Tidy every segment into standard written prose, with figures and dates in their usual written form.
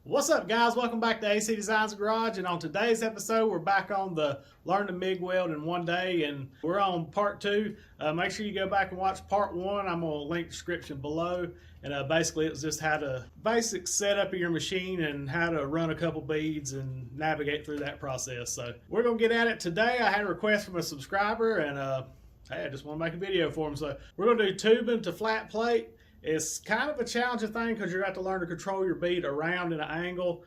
What's up, guys? Welcome back to AC Designs Garage, and on today's episode we're back on the Learn to MIG Weld in One Day, and we're on part 2. Make sure you go back and watch part 1. I'm going to link the description below, and basically it's just how to basic setup of your machine and how to run a couple beads and navigate through that process. So we're going to get at it today. I had a request from a subscriber, and hey, I just want to make a video for him. So we're going to do tubing to flat plate. It's kind of a challenging thing because you're going to have to learn to control your bead around in an angle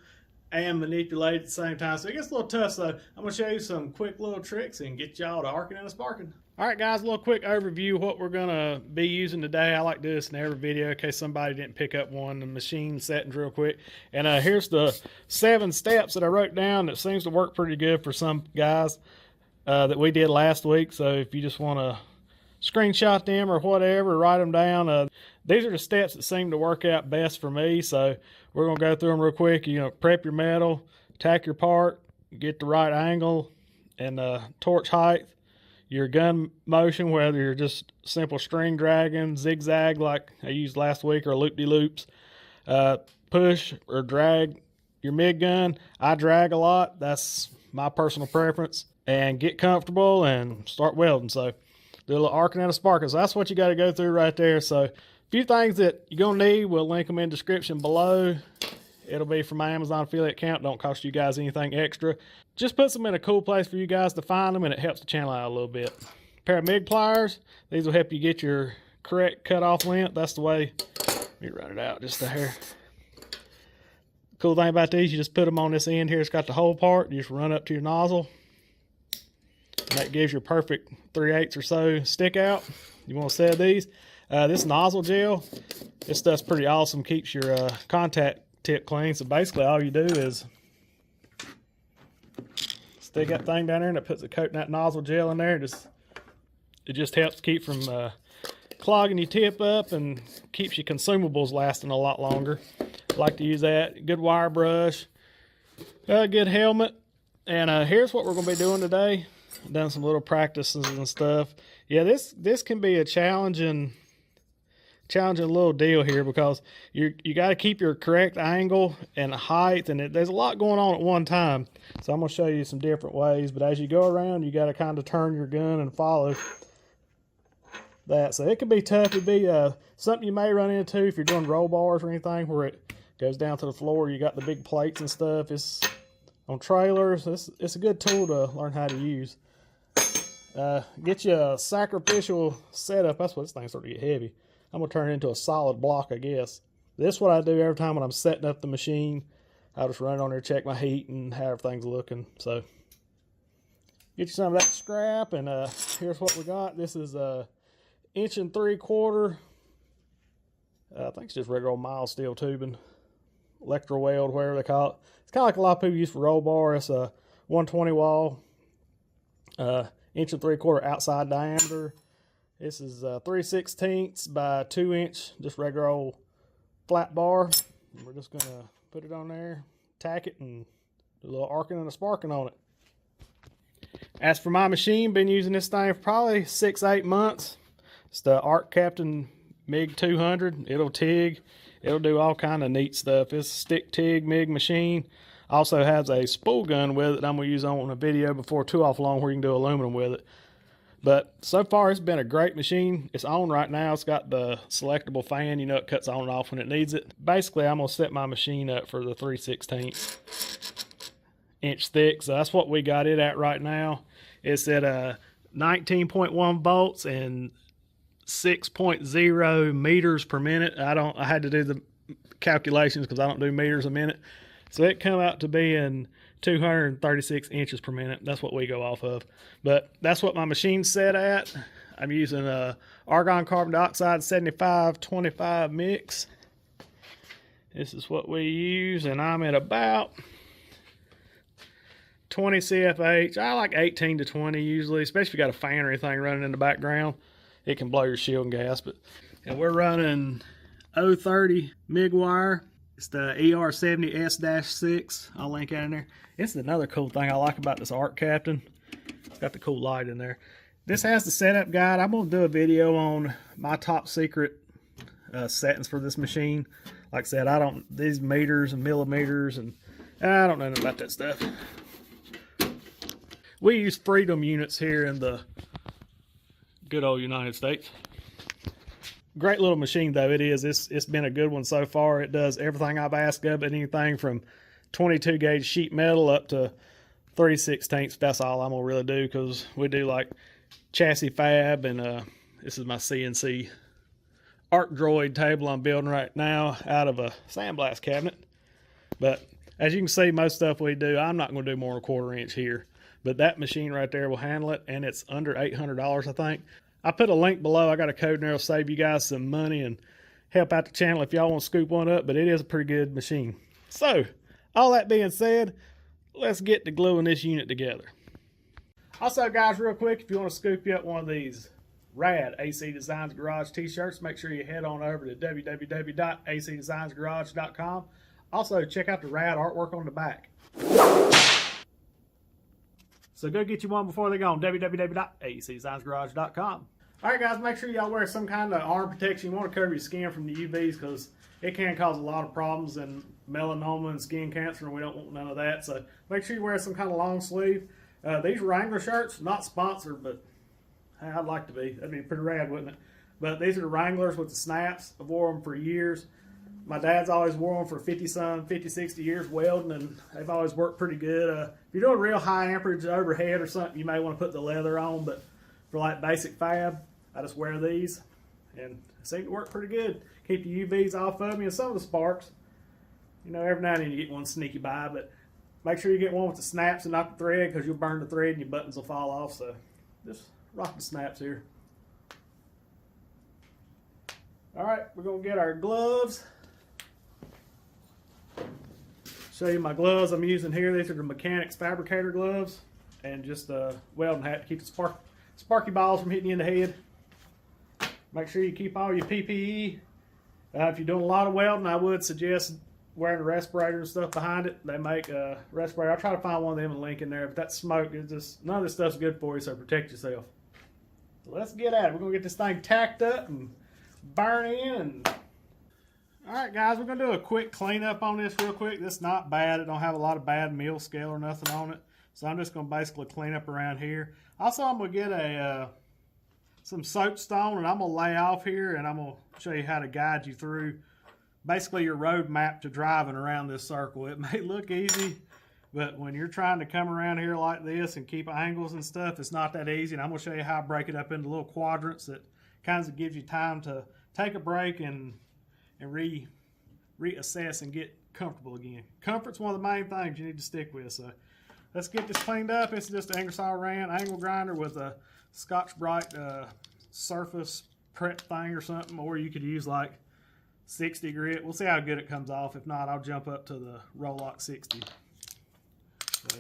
and manipulate at the same time. So it gets a little tough. So I'm going to show you some quick little tricks and get y'all to arcing and sparking. All right, guys, a little quick overview of what we're going to be using today. I like to do this in every video in case somebody didn't pick up one. The machine settings real quick. And here's the 7 steps that I wrote down that seems to work pretty good for some guys that we did last week. So if you just want to screenshot them or whatever, write them down. These are the steps that seem to work out best for me, so we're going to go through them real quick. You know, prep your metal, tack your part, get the right angle and torch height, your gun motion, whether you're just simple string dragging, zigzag like I used last week, or loop-de-loops, push or drag your MIG gun. I drag a lot. That's my personal preference. And get comfortable and start welding. So do a little arcing and a sparking. So that's what you got to go through right there. So a few things that you're going to need, we'll link them in the description below. It'll be from my Amazon affiliate account. Don't cost you guys anything extra. Just puts them in a cool place for you guys to find them, and it helps the channel out a little bit. A pair of MIG pliers. These will help you get your correct cutoff length. That's the way. Let me run it out just a hair. Cool thing about these, you just put them on this end here. It's got the whole part. You just run up to your nozzle. And that gives you a perfect 3/8 or so stick out. You want to set these. This nozzle gel, this stuff's pretty awesome. Keeps your contact tip clean. So basically all you do is stick that thing down there, and it puts a coat in that nozzle gel in there. It just helps keep from clogging your tip up and keeps your consumables lasting a lot longer. I like to use that. Good wire brush, good helmet. And here's what we're going to be doing today. Done some little practices and stuff. Yeah, this can be a challenging little deal here, because you got to keep your correct angle and height, and there's a lot going on at one time. So I'm going to show you some different ways, but as you go around, you got to kind of turn your gun and follow that. So it can be tough. It'd be something you may run into if you're doing roll bars or anything where it goes down to the floor. You got the big plates and stuff. It's on trailers. It's a good tool to learn how to use. Get you a sacrificial setup. That's what this thing's starting to get heavy. I'm going to turn it into a solid block, I guess. This is what I do every time when I'm setting up the machine. I'll just run it on there, check my heat and how everything's looking. So get you some of that scrap, and here's what we got. This is 1 3/4 inch. I think it's just regular old mild steel tubing. Electro weld, whatever they call it. It's kind of like a lot of people use for roll bar. It's a 120 wall. 1 3/4 inch outside diameter. This is 3/16 by 2 inch, just regular old flat bar. And we're just gonna put it on there, tack it, and do a little arcing and a sparking on it. As for my machine, been using this thing for probably 6-8 months. It's the Arc Captain MIG 200. It'll TIG. It'll do all kind of neat stuff. It's a stick TIG MIG machine. Also has a spool gun with it that I'm going to use on a video before too off long where you can do aluminum with it. But so far it's been a great machine. It's on right now. It's got the selectable fan. You know, it cuts on and off when it needs it. Basically, I'm going to set my machine up for the 3/16 inch thick. So that's what we got it at right now. It's at 19.1 volts and 6.0 meters per minute. I had to do the calculations because I don't do meters a minute. So it come out to being 236 inches per minute. That's what we go off of. But that's what my machine's set at. I'm using a argon carbon dioxide 75-25 mix. This is what we use, and I'm at about 20 CFH. I like 18 to 20 usually, especially if you got a fan or anything running in the background. It can blow your shield and gas. And we're running 030 MIG wire. It's the ER70S-6. I'll link that in there. It's another cool thing I like about this Arc Captain. It's got the cool light in there. This has the setup guide. I'm going to do a video on my top secret settings for this machine. Like I said, I don't, these meters and millimeters, and I don't know nothing about that stuff. We use Freedom units here in the good old United States. Great little machine though it is. It's been a good one so far. It does everything I've asked of it, anything from 22 gauge sheet metal up to 3/16. That's all I'm gonna really do, because we do like chassis fab, and this is my CNC Arc Droid table I'm building right now out of a sandblast cabinet. But as you can see, most stuff we do, I'm not going to do more than 1/4 inch here. But that machine right there will handle it, and it's under $800, I think. I put a link below. I got a code in there that'll save you guys some money and help out the channel if y'all want to scoop one up, but it is a pretty good machine. So, all that being said, let's get to gluing this unit together. Also, guys, real quick, if you want to scoop you up one of these rad AC Designs Garage t-shirts, make sure you head on over to www.acdesignsgarage.com. Also, check out the rad artwork on the back. So go get you one before they're gone. www.acdesignsgarage.com. Alright guys, make sure y'all wear some kind of arm protection. You want to cover your skin from the UVs, because it can cause a lot of problems, and melanoma and skin cancer, and we don't want none of that. So make sure you wear some kind of long sleeve. These Wrangler shirts, not sponsored, but hey, I'd like to be. That'd be pretty rad, wouldn't it? But these are the Wranglers with the snaps. I've worn them for years. My dad's always wore them for 50, 60 years welding, and they've always worked pretty good. If you're doing real high amperage overhead or something, you may want to put the leather on, but for like basic fab, I just wear these, and it seems to work pretty good. Keep the UVs off of me and some of the sparks. You know, every now and then you get one sneaky by, but make sure you get one with the snaps and not the thread, because you'll burn the thread and your buttons will fall off. So just rock the snaps here. All right, we're going to get our gloves. Show you my gloves I'm using here. These are the Mechanics Fabricator gloves, and just a welding hat to keep the sparky balls from hitting you in the head. Make sure you keep all your PPE. If you're doing a lot of welding, I would suggest wearing a respirator and stuff behind it. They make a respirator. I'll try to find one of them and link in there. But that smoke, it's just, none of this stuff's good for you, so protect yourself. So let's get at it. We're going to get this thing tacked up and burn in. Alright guys, we're going to do a quick cleanup on this real quick. This is not bad. It don't have a lot of bad mill scale or nothing on it. So I'm just going to basically clean up around here. Also, I'm going to get some soapstone, and I'm going to lay off here, and I'm going to show you how to guide you through basically your road map to driving around this circle. It may look easy, but when you're trying to come around here like this and keep angles and stuff, it's not that easy. And I'm going to show you how I break it up into little quadrants that kind of gives you time to take a break and reassess and get comfortable again. Comfort's one of the main things you need to stick with. So let's get this cleaned up. It's just an Ingersoll Rand angle grinder with a Scotch-Brite surface prep thing or something, or you could use like 60 grit. We'll see how good it comes off. If not, I'll jump up to the Roloc 60. So.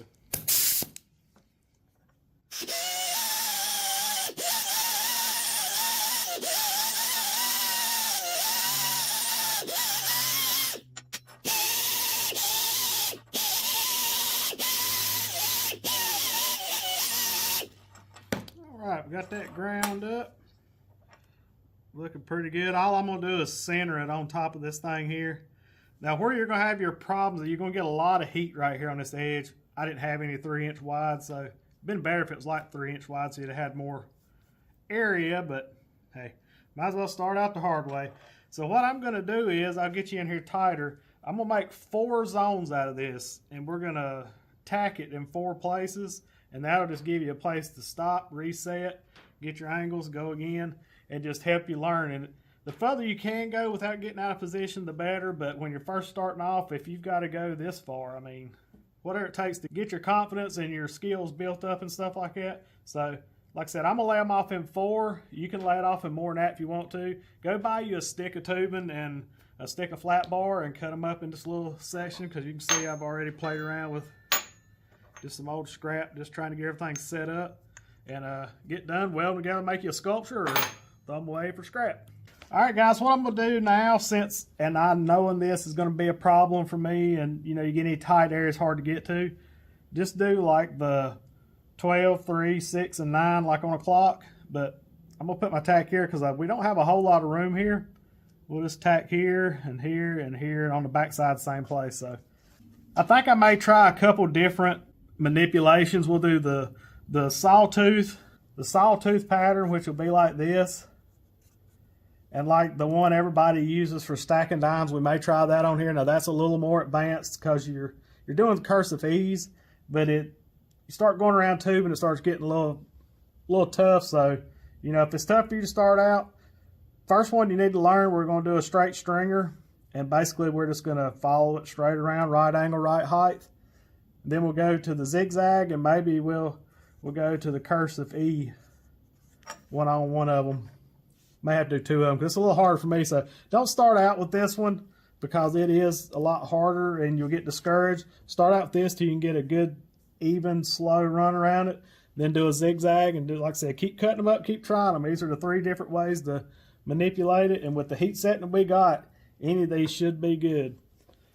Alright, we got that ground up. Looking pretty good. All I'm going to do is center it on top of this thing here. Now, where you're going to have your problems, you're going to get a lot of heat right here on this edge. I didn't have any 3-inch wide, so it'd been better if it was like 3-inch wide, so you'd have had more area, but hey, might as well start out the hard way. So what I'm going to do is, I'll get you in here tighter. I'm going to make 4 zones out of this, and we're going to tack it in 4 places, and that'll just give you a place to stop, reset, get your angles, go again, and just help you learn. And the further you can go without getting out of position, the better. But when you're first starting off, if you've got to go this far, I mean, whatever it takes to get your confidence and your skills built up and stuff like that. So, like I said, I'm going to lay them off in 4. You can lay it off in more than that if you want to. Go buy you a stick of tubing and a stick of flat bar and cut them up in this little section, because you can see I've already played around with just some old scrap, just trying to get everything set up and get done, weld together, make you a sculpture, or throw them away for scrap. Alright guys, what I'm going to do now, since, and I knowing this is going to be a problem for me, and you know, you get any tight areas hard to get to, just do like the 12, 3, 6, and 9 like on a clock. But I'm going to put my tack here because we don't have a whole lot of room here. we'll just tack here and here and here, and on the back side, same place. So I think I may try a couple different manipulations. We'll do the sawtooth pattern, which will be like this. And like the one everybody uses for stacking dimes, we may try that on here. Now that's a little more advanced because you're doing cursive ease, but you start going around tube and it starts getting a little tough. So, you know, if it's tough for you to start out, first one you need to learn, we're going to do a straight stringer, and basically we're just going to follow it straight around, right angle, right height. Then we'll go to the zigzag, and maybe we'll go to the cursive E, one on one of them. May have to do two of them because it's a little harder for me. So don't start out with this one because it is a lot harder and you'll get discouraged. Start out with this till you can get a good, even, slow run around it. Then do a zigzag and do, like I said, keep cutting them up, keep trying them. These are the 3 different ways to manipulate it. And with the heat setting that we got, any of these should be good.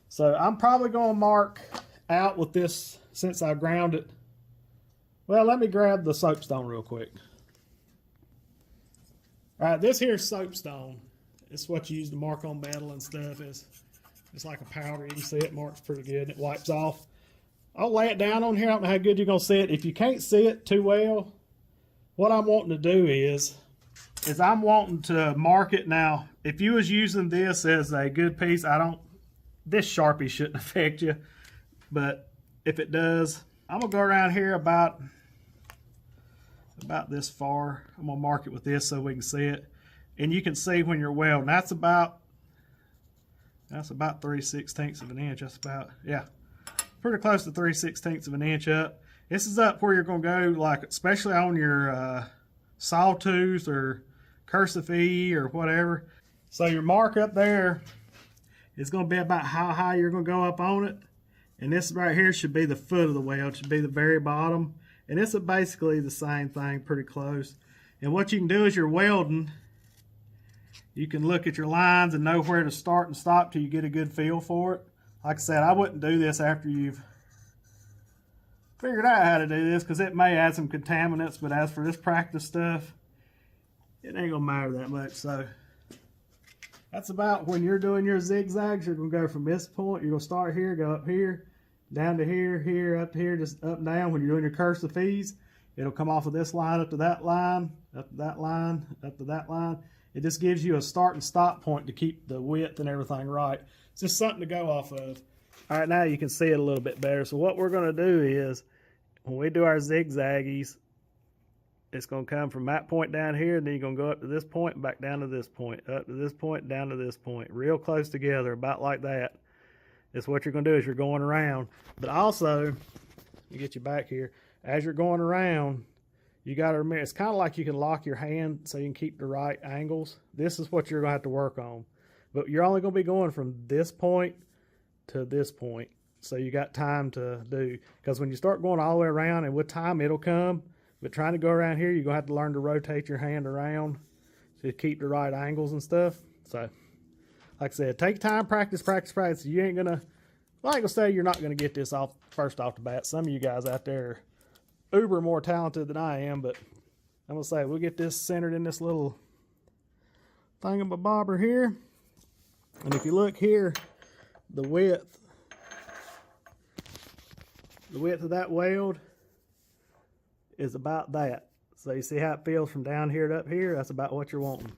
So I'm probably going to mark out with this since I ground it. Well, let me grab the soapstone real quick. All right, this here is soapstone. It's what you use to mark on metal and stuff. It's like a powder. You can see it marks pretty good. It wipes off. I'll lay it down on here. I don't know how good you're going to see it. If you can't see it too well, what I'm wanting to do is I'm wanting to mark it. Now, if you was using this as a good piece, this Sharpie shouldn't affect you. But if it does, I'm going to go around here about this far. I'm going to mark it with this so we can see it. And you can see when you're welding. That's about 3/16 of an inch. That's about, yeah, pretty close to 3/16 of an inch up. This is up where you're going to go, like, especially on your sawtooth or cursive E or whatever. So your mark up there is going to be about how high you're going to go up on it. And this right here should be the foot of the weld, should be the very bottom. And it's basically the same thing, pretty close. And what you can do is you're welding, you can look at your lines and know where to start and stop till you get a good feel for it. Like I said, I wouldn't do this after you've figured out how to do this because it may add some contaminants, but as for this practice stuff, it ain't gonna matter that much. So that's about when you're doing your zigzags, you're gonna go from this point, you're gonna start here, go up here, down to here, here, up to here, just up and down. When you're doing your cursive E's, it'll come off of this line up to that line, up to that line, up to that line. It just gives you a start and stop point to keep the width and everything right. It's just something to go off of. All right, now you can see it a little bit better. So what we're gonna do is, when we do our zigzaggies, it's gonna come from that point down here, and then you're gonna go up to this point and back down to this point, up to this point, down to this point, real close together, about like that. It's what you're going to do is you're going around. But also, let me get you back here. As you're going around, you got to remember, it's kind of like you can lock your hand so you can keep the right angles. This is what you're going to have to work on. But you're only going to be going from this point to this point. So you got time to do. Because when you start going all the way around, and with time it'll come, but trying to go around here, you're going to have to learn to rotate your hand around to keep the right angles and stuff. So, like I said, take time, practice. You ain't gonna, well, I ain't gonna say you're not gonna get this off first off the bat. Some of you guys out there are uber more talented than I am, but I'm gonna say we'll get this centered in this little thingamabobber here. And if you look here, the width of that weld is about that. So you see how it feels from down here to up here? That's about what you're wanting.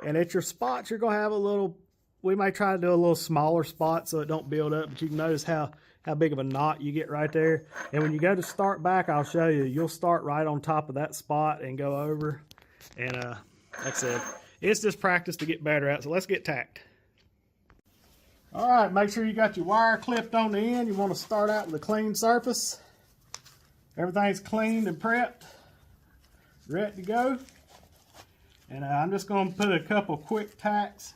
And at your spots, you're going to have a little, we may try to do a little smaller spot so it don't build up, but you can notice how big of a knot you get right there. And when you go to start back, I'll show you, you'll start right on top of that spot and go over. And like I said, it's just practice to get better at, so let's get tacked. All right, make sure you got your wire clipped on the end. You want to start out with a clean surface. Everything's cleaned and prepped, ready to go. And I'm just going to put a couple quick tacks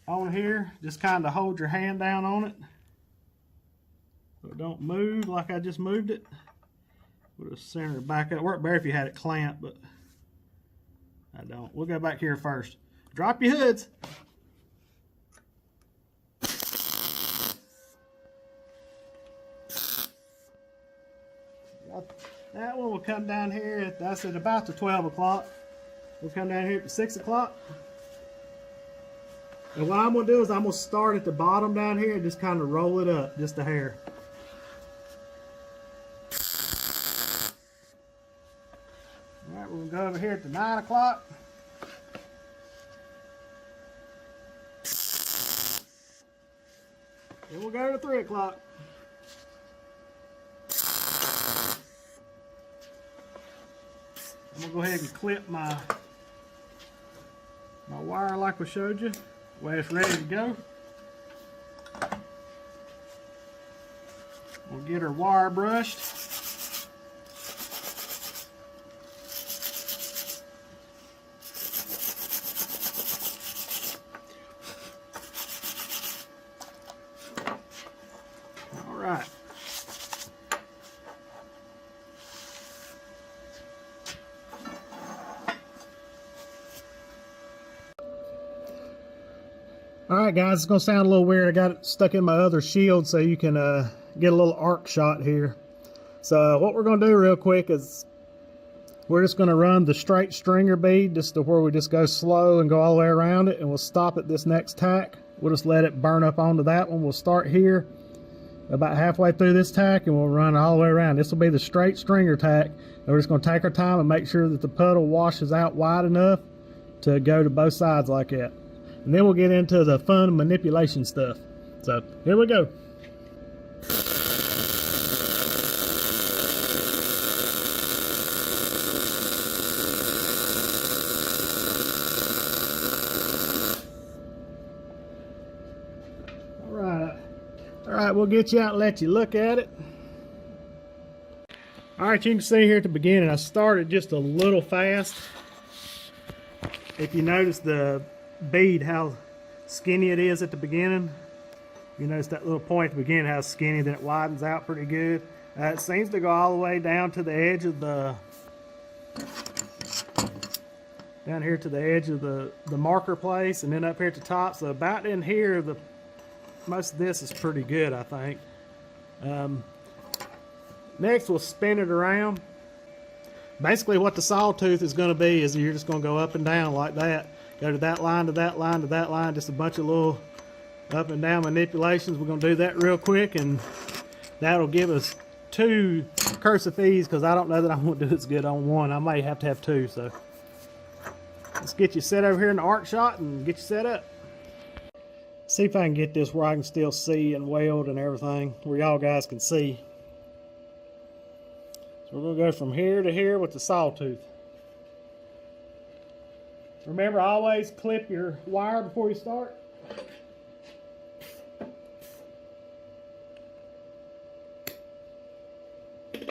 on here. Just kind of hold your hand down on it so it don't move like I just moved it. We'll just center it back up. Worked better if you had it clamped, but I don't. We'll go back here first. Drop your hoods. That one will come down here, that's at about the 12 o'clock. We'll come down here at 6 o'clock. And what I'm going to do is I'm going to start at the bottom down here and just kind of roll it up just a hair. Alright, we're going to go over here at the 9 o'clock. Then we'll go to 3 o'clock. I'm going to go ahead and clip my wire like we showed you. Way it's ready to go. We'll get our wire brushed. All right. Alright guys, it's going to sound a little weird. I got it stuck in my other shield so you can get a little arc shot here. So what we're going to do real quick is we're just going to run the straight stringer bead just to where we just go slow and go all the way around it, and we'll stop at this next tack. We'll just let it burn up onto that one. We'll start here about halfway through this tack and we'll run all the way around. This will be the straight stringer tack, and we're just going to take our time and make sure that the puddle washes out wide enough to go to both sides like that. And then we'll get into the fun manipulation stuff. So here we go. All right, we'll get you out and let you look at it. All right, you can see here at the beginning, I started just a little fast. If you notice the bead, how skinny it is at the beginning. You notice that little point at the beginning, how skinny, then it widens out pretty good. It seems to go all the way down to the edge of the, down here to the edge of the marker place, and then up here at the top. So about in here, most of this is pretty good, I think. Next, we'll spin it around. Basically what the sawtooth is going to be is you're just going to go up and down like that. Go to that line, to that line, to that line. Just a bunch of little up and down manipulations. We're going to do that real quick, and that'll give us 2 cursive E's, because I don't know that I won't do as good on one. I may have to have 2. So let's get you set over here in the arc shot and get you set up. See if I can get this where I can still see and weld and everything, where y'all guys can see. So we're going to go from here to here with the sawtooth. Remember, always clip your wire before you start. And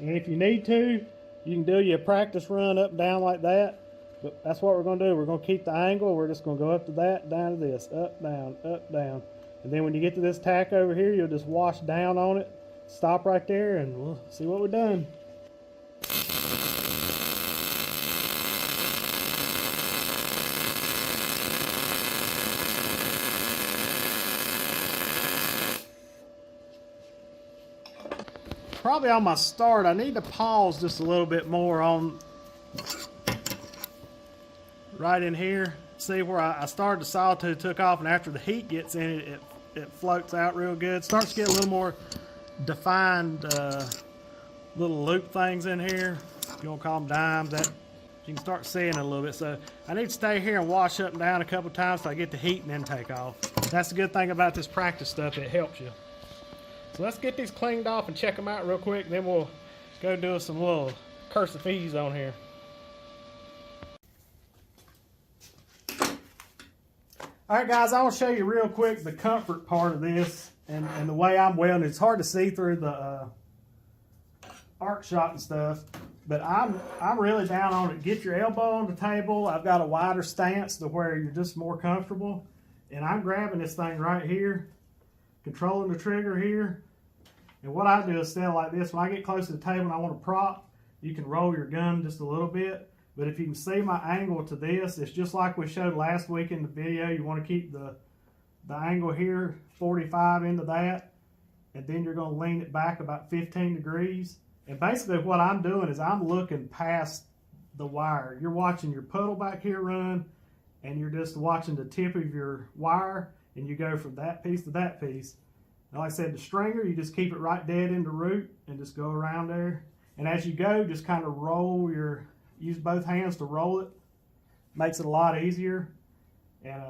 if you need to, you can do your practice run up and down like that. But that's what we're going to do. We're going to keep the angle. We're just going to go up to that, down to this, up, down, and then when you get to this tack over here, you'll just wash down on it, stop right there, and we'll see what we're done. Probably on my start, I need to pause just a little bit more on right in here. See where I started, the sawtooth took off, and after the heat gets in it, it floats out real good. Starts to get a little more defined little loop things in here. You want to call them dimes. That you can start seeing it a little bit. So I need to stay here and wash up and down a couple times so I get the heat and then take off. That's the good thing about this practice stuff. It helps you. So let's get these cleaned off and check them out real quick. Then we'll go do some little cursive E's on here. Alright guys, I want to show you real quick the comfort part of this and the way I'm welding. It's hard to see through the arc shot and stuff, but I'm really down on it. Get your elbow on the table. I've got a wider stance to where you're just more comfortable. And I'm grabbing this thing right here, controlling the trigger here. And what I do is stand like this. When I get close to the table and I want to prop, you can roll your gun just a little bit. But if you can see my angle to this, it's just like we showed last week in the video. You want to keep the angle here 45 into that. and then you're going to lean it back about 15 degrees. And basically what I'm doing is I'm looking past the wire. You're watching your puddle back here run, and you're just watching the tip of your wire, and you go from that piece to that piece. And like I said, the stringer, you just keep it right dead in the root and just go around there. And as you go, just kind of use both hands to roll it. Makes it a lot easier, and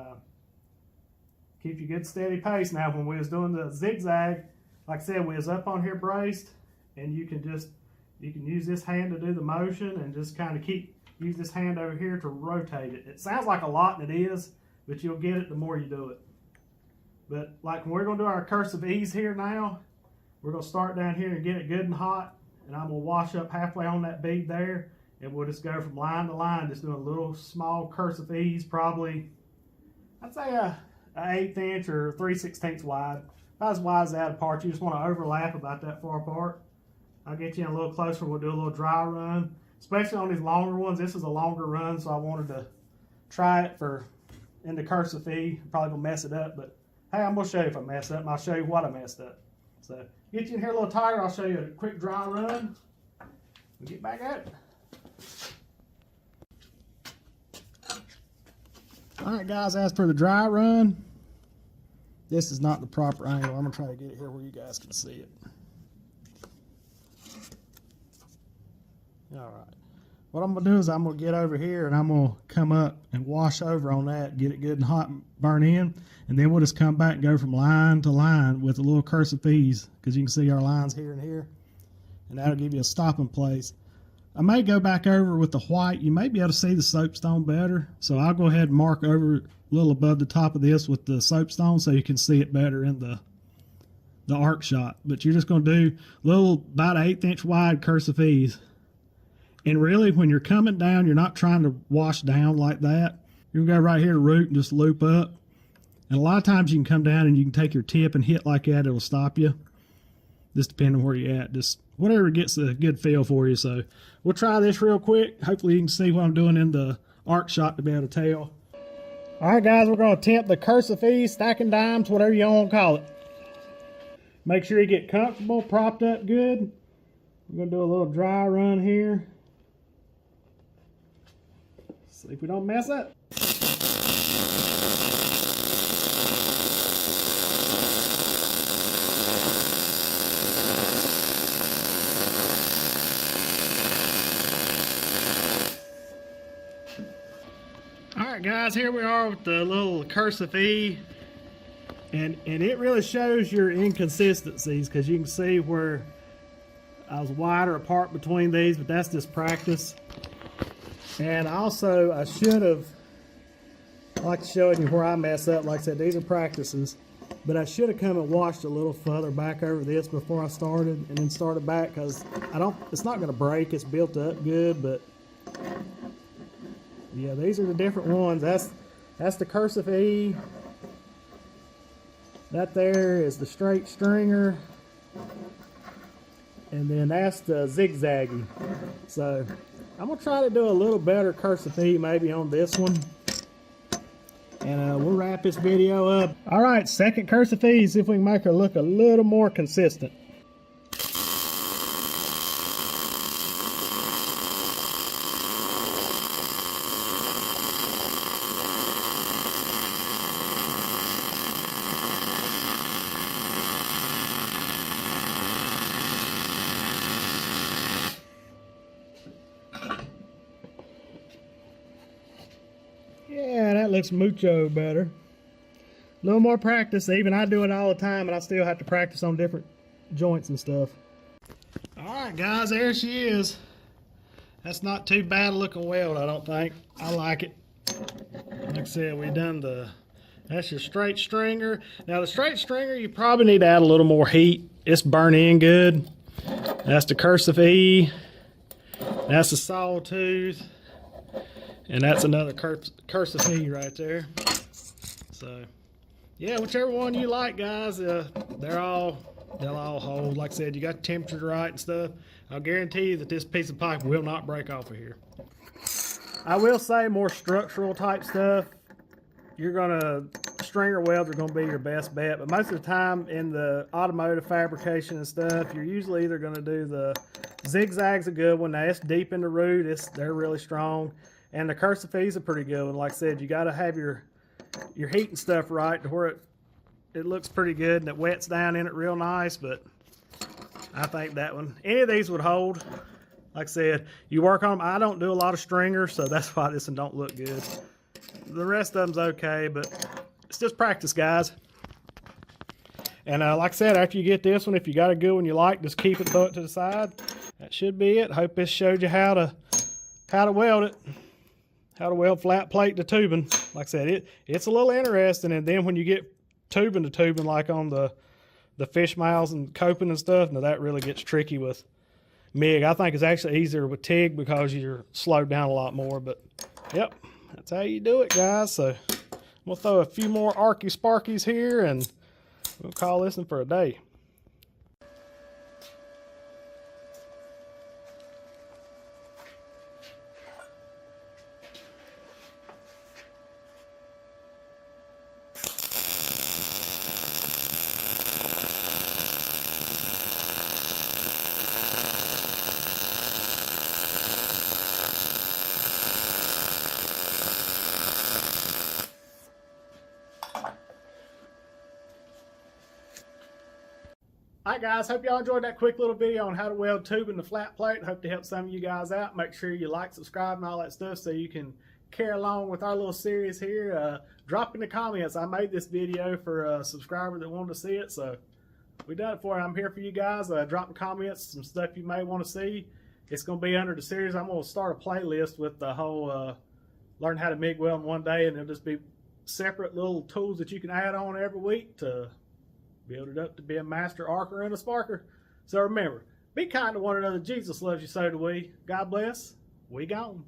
keep you good steady pace. Now when we was doing the zigzag, like I said, we was up on here braced, and you can use this hand to do the motion, and just kind of use this hand over here to rotate it. It sounds like a lot, and it is, but you'll get it the more you do it. But like when we're going to do our cursive E's here now, we're going to start down here and get it good and hot, and I'm going to wash up halfway on that bead there, and we'll just go from line to line, just doing little small cursive E's, probably I'd say a 1/8 inch or 3/16 wide. About as wide as that apart. You just want to overlap about that far apart. I'll get you in a little closer. We'll do a little dry run, especially on these longer ones. This is a longer run, so I wanted to try it in the cursive E. Probably gonna mess it up, but hey, I'm gonna show you if I mess up, and I'll show you what I messed up. So get you in here a little tighter. I'll show you a quick dry run. We'll get back at it. All right, guys, as for the dry run, this is not the proper angle. I'm gonna try to get it here where you guys can see it. All right. What I'm gonna do is I'm gonna get over here, and I'm gonna come up and wash over on that, get it good and hot and burn in, and then we'll just come back and go from line to line with a little cursive E's, because you can see our lines here and here, and that'll give you a stopping place. I may go back over with the white. You may be able to see the soapstone better, so I'll go ahead and mark over a little above the top of this with the soapstone so you can see it better in the arc shot. But you're just going to do little about 1/8 inch wide cursive E's. And really, when you're coming down, you're not trying to wash down like that. You're going to go right here to root and just loop up. And a lot of times you can come down and you can take your tip and hit like that. It'll stop you. Just depending on where you're at. Just whatever gets a good feel for you. So we'll try this real quick. Hopefully you can see what I'm doing in the arc shot to be able to tell. All right, guys, we're going to attempt the cursive E, stacking dimes, whatever you want to call it. Make sure you get comfortable, propped up good. We're going to do a little dry run here. See if we don't mess up. Alright guys, here we are with the little cursive E, and it really shows your inconsistencies, because you can see where I was wider apart between these, but that's just practice. And also I should have, I like to show you where I mess up. Like I said, these are practices, but I should have come and washed a little further back over this before I started, and then started back, because it's not going to break. It's built up good, but yeah, these are the different ones. That's the cursive E. That there is the straight stringer. And then that's the zigzaggy. So I'm going to try to do a little better cursive E maybe on this one. And we'll wrap this video up. All right, second cursive E, see if we can make her look a little more consistent. Yeah, that looks mucho better. A little more practice. Even I do it all the time, and I still have to practice on different joints and stuff. Alright guys, there she is. That's not too bad looking weld, I don't think. I like it. Like I said, we done that's your straight stringer. Now the straight stringer, you probably need to add a little more heat. It's burnt in good. That's the cursive E. That's the sawtooth. And that's another cursive E right there. So, yeah, whichever one you like, guys, they'll all hold. Like I said, you got the temperature right and stuff. I'll guarantee you that this piece of pipe will not break off of here. I will say more structural type stuff, you're gonna stringer welds are going to be your best bet, but most of the time in the automotive fabrication and stuff, you're usually either going to do the zigzag's a good one. Now it's deep in the root, they're really strong, and the cursifi's a pretty good one. Like I said, you got to have your heat and stuff right to where it looks pretty good and it wets down in it real nice. But I think that one, any of these would hold. Like I said, you work on them. I don't do a lot of stringers, so that's why this one don't look good. The rest of them's okay, but it's just practice, guys. And like I said, after you get this one, if you got a good one you like, just keep it, throw it to the side. That should be it. Hope this showed you how to weld it, how to weld flat plate to tubing. Like I said, it's a little interesting. And then when you get tubing to tubing, like on the fish miles and coping and stuff, now that really gets tricky with MIG. I think it's actually easier with TIG because you're slowed down a lot more. But yep, that's how you do it, guys. So we'll throw a few more Arky Sparkies here and we'll call this one for a day. Alright guys, hope y'all enjoyed that quick little video on how to weld tubing to flat plate. Hope to help some of you guys out. Make sure you like, subscribe, and all that stuff so you can carry along with our little series here. Drop in the comments. I made this video for a subscriber that wanted to see it, so we done it for you. I'm here for you guys. Drop in the comments some stuff you may want to see. It's going to be under the series. I'm going to start a playlist with the whole learn how to MIG weld in one day, and it'll just be separate little tools that you can add on every week to build it up to be a master arcer and a sparker. So remember, be kind to one another. Jesus loves you, so do we. God bless. We gone.